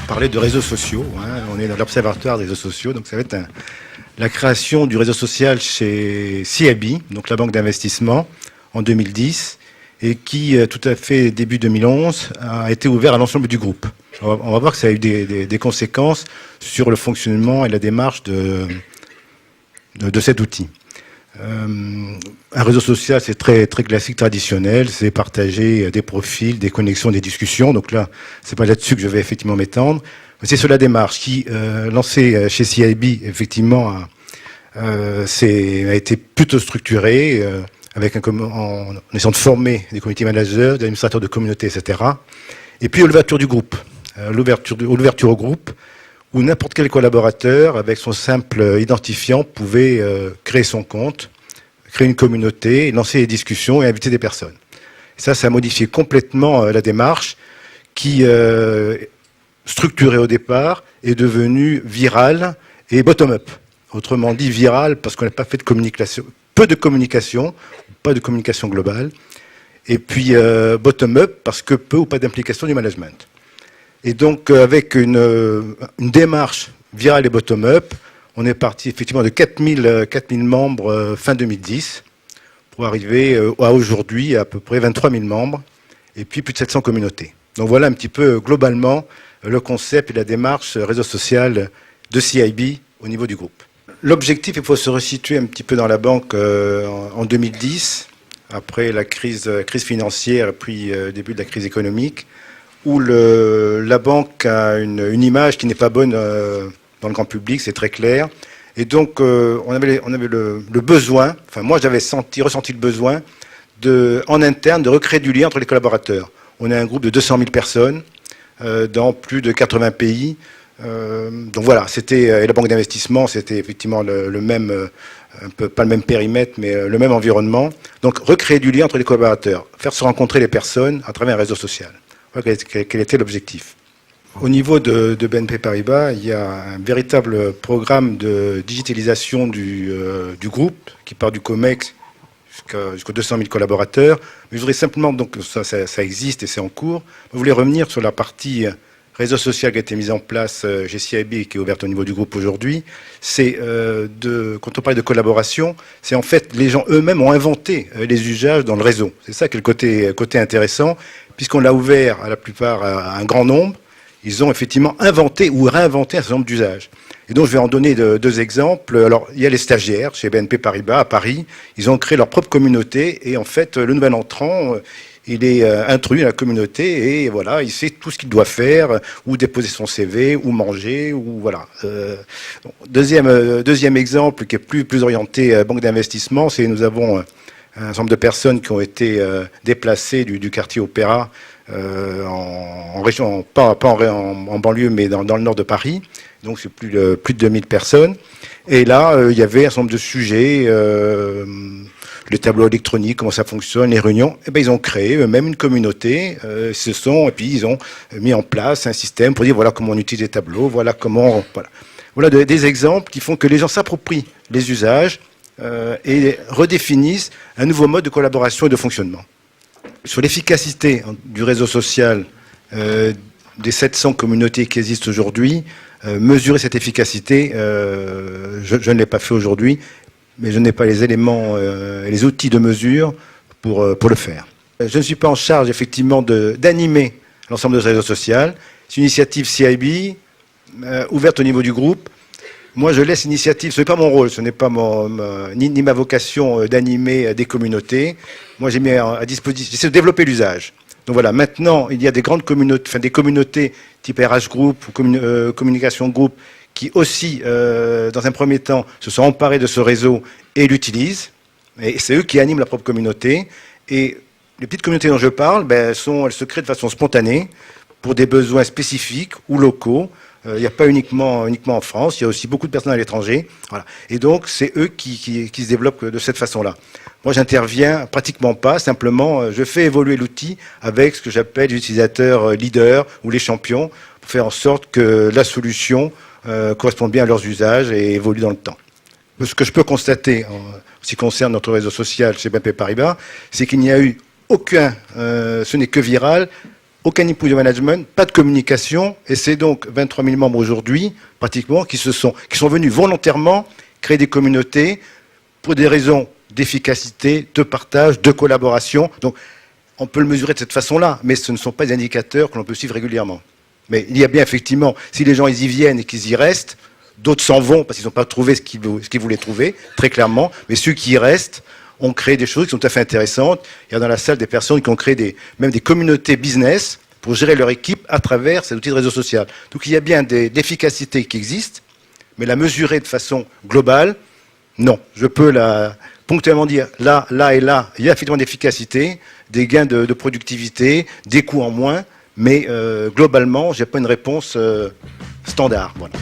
parler de réseaux sociaux. On est dans l'Observatoire des réseaux sociaux, donc ça va être la création du réseau social chez CIB, donc la banque d'investissement, en 2010, et qui, tout à fait début 2011, a été ouvert à l'ensemble du groupe. On va voir que ça a eu des conséquences sur le fonctionnement et la démarche de cet outil. Un réseau social, c'est très classique, traditionnel, c'est partager des profils, des connexions, des discussions. Donc là, c'est pas là-dessus que je vais effectivement m'étendre. C'est sur la démarche qui, lancée chez CIB, effectivement, a été plutôt structurée, en essayant de former des community managers, des administrateurs de communautés, etc. Et puis l'ouverture du groupe, l'ouverture au groupe, où n'importe quel collaborateur, avec son simple identifiant, pouvait créer son compte, créer une communauté, lancer des discussions et inviter des personnes. Et ça a modifié complètement la démarche qui, structurée au départ, est devenue virale et bottom-up. Autrement dit, virale parce qu'on n'a pas fait de communication, peu de communication, pas de communication globale. Et puis bottom-up parce que peu ou pas d'implication du management. Et donc, avec une démarche virale et bottom-up, on est parti effectivement de 4000 membres fin 2010 pour arriver à aujourd'hui à peu près 23 000 membres et puis plus de 700 communautés. Donc voilà un petit peu globalement le concept et la démarche réseau social de CIB au niveau du groupe. L'objectif, il faut se resituer un petit peu dans la banque en 2010, après la crise financière et puis début de la crise économique, où la banque a une image qui n'est pas bonne dans le grand public, c'est très clair. Et donc, on avait le besoin, enfin moi j'avais ressenti le besoin, en interne, de recréer du lien entre les collaborateurs. On est un groupe de 200 000 personnes dans plus de 80 pays. Donc voilà, et la banque d'investissement, c'était effectivement le même, un peu pas le même périmètre, mais le même environnement. Donc recréer du lien entre les collaborateurs, faire se rencontrer les personnes à travers un réseau social. Quel était l'objectif? Au niveau de BNP Paribas, il y a un véritable programme de digitalisation du groupe qui part du COMEX jusqu'aux 200 000 collaborateurs. Mais je voudrais simplement, donc ça existe et c'est en cours, je voulais revenir sur la partie réseau social qui a été mise en place chez CIB et qui est ouverte au niveau du groupe aujourd'hui. C'est quand on parle de collaboration, c'est en fait les gens eux-mêmes ont inventé les usages dans le réseau. C'est ça qui est le côté intéressant, puisqu'on l'a ouvert à la plupart à un grand nombre. Ils ont effectivement inventé ou réinventé un certain nombre d'usages. Et donc je vais en donner deux exemples. Alors il y a les stagiaires chez BNP Paribas à Paris. Ils ont créé leur propre communauté et en fait le nouvel entrant, il est introduit dans la communauté et voilà, il sait tout ce qu'il doit faire, ou déposer son CV, ou manger, ou voilà. Deuxième exemple qui est plus orienté banque d'investissement, c'est nous avons un certain nombre de personnes qui ont été déplacées du quartier Opéra en région, pas en banlieue, mais dans le nord de Paris. Donc c'est plus de 2000 personnes. Et là, il y avait un certain nombre de sujets, le tableau électronique, comment ça fonctionne, les réunions. Et ben ils ont créé eux-mêmes une communauté, et puis ils ont mis en place un système pour dire voilà comment on utilise les tableaux, voilà comment, voilà des exemples qui font que les gens s'approprient les usages et redéfinissent un nouveau mode de collaboration et de fonctionnement. Sur l'efficacité du réseau social des 700 communautés qui existent aujourd'hui, mesurer cette efficacité, je ne l'ai pas fait aujourd'hui, mais je n'ai pas les éléments et les outils de mesure pour le faire. Je ne suis pas en charge effectivement d'animer l'ensemble de ce réseau social. C'est une initiative CIB ouverte au niveau du groupe. Moi, je laisse l'initiative, ce n'est pas mon rôle, ce n'est pas ni ma vocation d'animer des communautés. Moi, j'ai mis à disposition, j'essaie de développer l'usage. Donc voilà, maintenant, il y a des grandes communautés, enfin des communautés type RH Group ou Communication Group qui aussi, dans un premier temps, se sont emparés de ce réseau et l'utilisent. Et c'est eux qui animent la propre communauté. Et les petites communautés dont je parle, elles se créent de façon spontanée pour des besoins spécifiques ou locaux. Il n'y a pas uniquement en France, il y a aussi beaucoup de personnes à l'étranger. Voilà. Et donc, c'est eux qui se développent de cette façon-là. Moi, j'interviens pratiquement pas, simplement, je fais évoluer l'outil avec ce que j'appelle les utilisateurs leaders ou les champions, pour faire en sorte que la solution corresponde bien à leurs usages et évolue dans le temps. Ce que je peux constater, en ce qui concerne notre réseau social chez BNP Paribas, c'est qu'il n'y a eu ce n'est que viral, aucun input de management, pas de communication, et c'est donc 23 000 membres aujourd'hui, pratiquement, qui sont venus volontairement créer des communautés pour des raisons d'efficacité, de partage, de collaboration. Donc, on peut le mesurer de cette façon-là, mais ce ne sont pas des indicateurs que l'on peut suivre régulièrement. Mais il y a bien effectivement, si les gens ils y viennent et qu'ils y restent, d'autres s'en vont parce qu'ils n'ont pas trouvé ce qu'ils voulaient trouver, très clairement, mais ceux qui y restent ont créé des choses qui sont tout à fait intéressantes. Il y a dans la salle des personnes qui ont créé même des communautés business pour gérer leur équipe à travers ces outils de réseau social. Donc il y a bien d'efficacité qui existent, mais la mesurer de façon globale, non. Je peux ponctuellement dire là et là, il y a effectivement d'efficacité, des gains de productivité, des coûts en moins, mais globalement, je n'ai pas une réponse standard. Voilà.